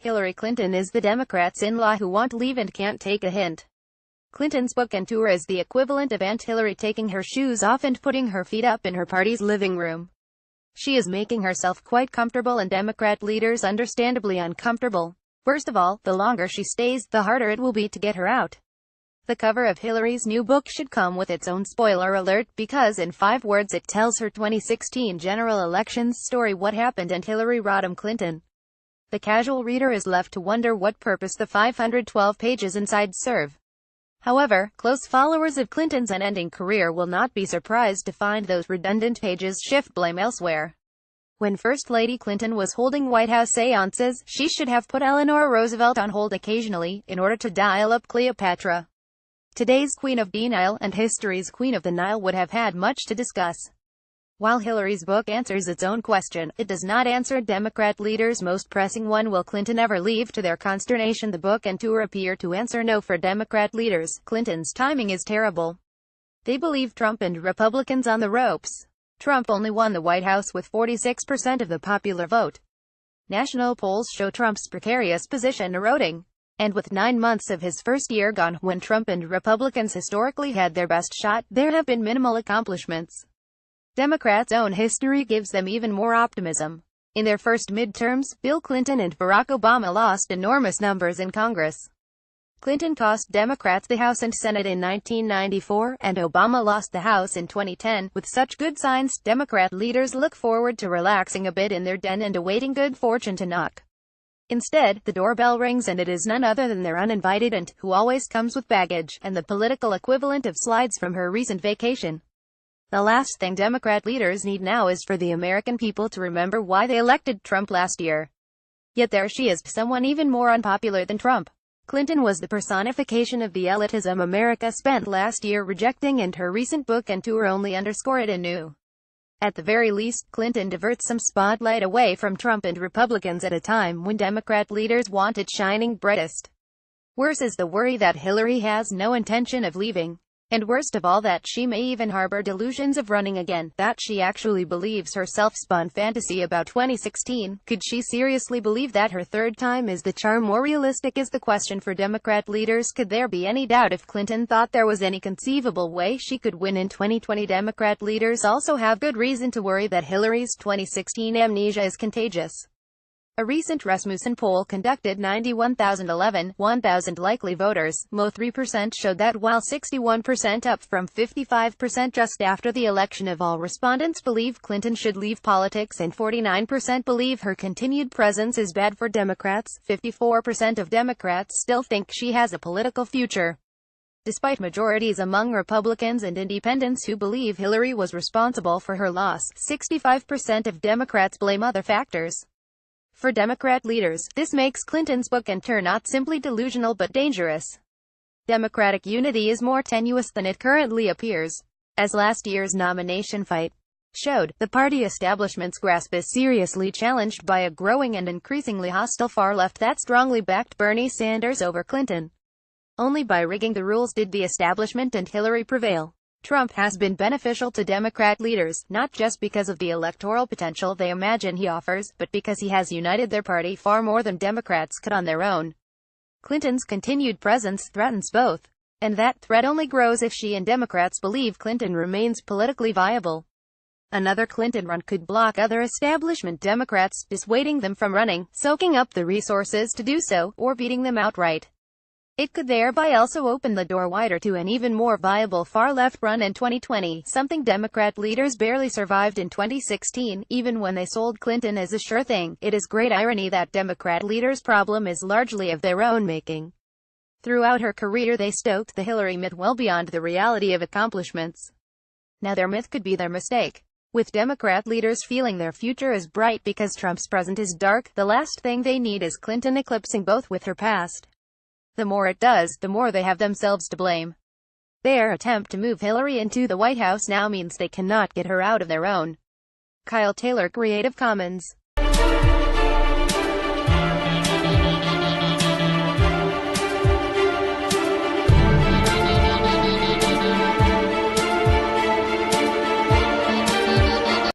Hillary Clinton is the Democrats' in-law who won't leave and can't take a hint. Clinton's book and tour is the equivalent of Aunt Hillary taking her shoes off and putting her feet up in her party's living room. She is making herself quite comfortable and Democrat leaders understandably uncomfortable. Worst of all, the longer she stays, the harder it will be to get her out. The cover of Hillary's new book should come with its own spoiler alert, because in 5 words it tells her 2016 general elections story: what happened and Hillary Rodham Clinton. The casual reader is left to wonder what purpose the 512 pages inside serve. However, close followers of Clinton's unending career will not be surprised to find those redundant pages shift blame elsewhere. When First Lady Clinton was holding White House séances, she should have put Eleanor Roosevelt on hold occasionally, in order to dial up Cleopatra. Today's Queen of Denial and history's Queen of the Nile would have had much to discuss. While Hillary's book answers its own question, it does not answer Democrat leaders' most pressing one: will Clinton ever leave? To their consternation, the book and tour appear to answer no for Democrat leaders. Clinton's timing is terrible. They believe Trump and Republicans on the ropes. Trump only won the White House with 46% of the popular vote. National polls show Trump's precarious position eroding. And with 9 months of his first year gone, when Trump and Republicans historically had their best shot, there have been minimal accomplishments. Democrats' own history gives them even more optimism. In their first midterms, Bill Clinton and Barack Obama lost enormous numbers in Congress. Clinton cost Democrats the House and Senate in 1994, and Obama lost the House in 2010. With such good signs, Democrat leaders look forward to relaxing a bit in their den and awaiting good fortune to knock. Instead, the doorbell rings and it is none other than their uninvited aunt, who always comes with baggage, and the political equivalent of slides from her recent vacation. The last thing Democrat leaders need now is for the American people to remember why they elected Trump last year. Yet there she is, someone even more unpopular than Trump. Clinton was the personification of the elitism America spent last year rejecting, and her recent book and tour only underscore it anew. At the very least, Clinton diverts some spotlight away from Trump and Republicans at a time when Democrat leaders want it shining brightest. Worse is the worry that Hillary has no intention of leaving. And worst of all, that she may even harbor delusions of running again, that she actually believes her self-spun fantasy about 2016. Could she seriously believe that her third time is the charm? More realistic is the question for Democrat leaders: could there be any doubt if Clinton thought there was any conceivable way she could win in 2020? Democrat leaders also have good reason to worry that Hillary's 2016 amnesia is contagious. A recent Rasmussen poll conducted 1,000 likely voters, Mo 3%, showed that while 61%, up from 55% just after the election, of all respondents believe Clinton should leave politics, and 49% believe her continued presence is bad for Democrats, 54% of Democrats still think she has a political future. Despite majorities among Republicans and independents who believe Hillary was responsible for her loss, 65% of Democrats blame other factors. For Democrat leaders, this makes Clinton's book and tour not simply delusional but dangerous. Democratic unity is more tenuous than it currently appears. As last year's nomination fight showed, the party establishment's grasp is seriously challenged by a growing and increasingly hostile far left that strongly backed Bernie Sanders over Clinton. Only by rigging the rules did the establishment and Hillary prevail. Trump has been beneficial to Democrat leaders, not just because of the electoral potential they imagine he offers, but because he has united their party far more than Democrats could on their own. Clinton's continued presence threatens both. And that threat only grows if she and Democrats believe Clinton remains politically viable. Another Clinton run could block other establishment Democrats, dissuading them from running, soaking up the resources to do so, or beating them outright. It could thereby also open the door wider to an even more viable far-left run in 2020, something Democrat leaders barely survived in 2016, even when they sold Clinton as a sure thing. It is great irony that Democrat leaders' problem is largely of their own making. Throughout her career they stoked the Hillary myth well beyond the reality of accomplishments. Now their myth could be their mistake. With Democrat leaders feeling their future is bright because Trump's present is dark, the last thing they need is Clinton eclipsing both with her past. The more it does, the more they have themselves to blame. Their attempt to move Hillary into the White House now means they cannot get her out of their own. Kyle Taylor, Creative Commons.